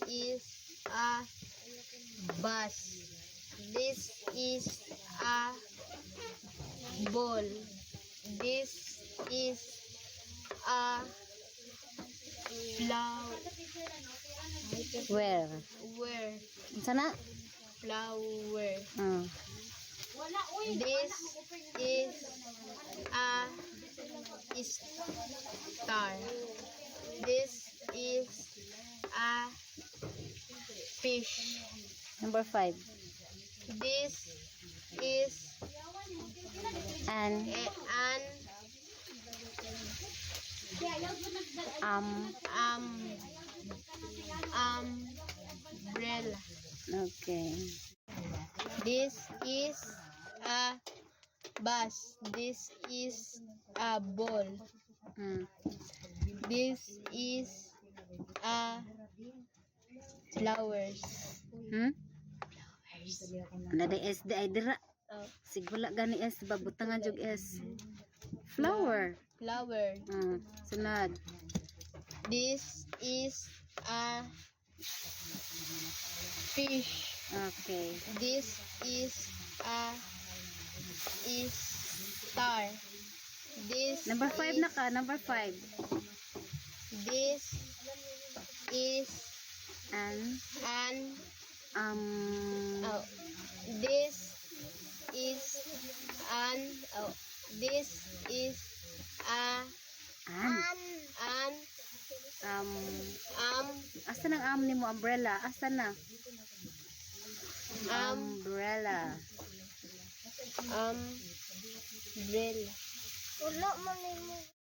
is a bus. This is a ball. This is a flower. Where? Sana? Flower. Hmm. This is a star. This is a fish. Number 5. This is An an umbrella. okay. This is a bus. This is a ball. Hmm. This is a flowers. Hmm? Ano di S di ay dira. Oh, Sigula gani S babutangan jug S. Flower. flower. Hmm. Sunod. This is a fish. Okay. This is a star. This Number 5 is, na ka. Number 5. This is An an um oh, this is an oh, this is a an an um um asa nang am nimo umbrella? Asa na? umbrella. Umbrella. Wala man nimo.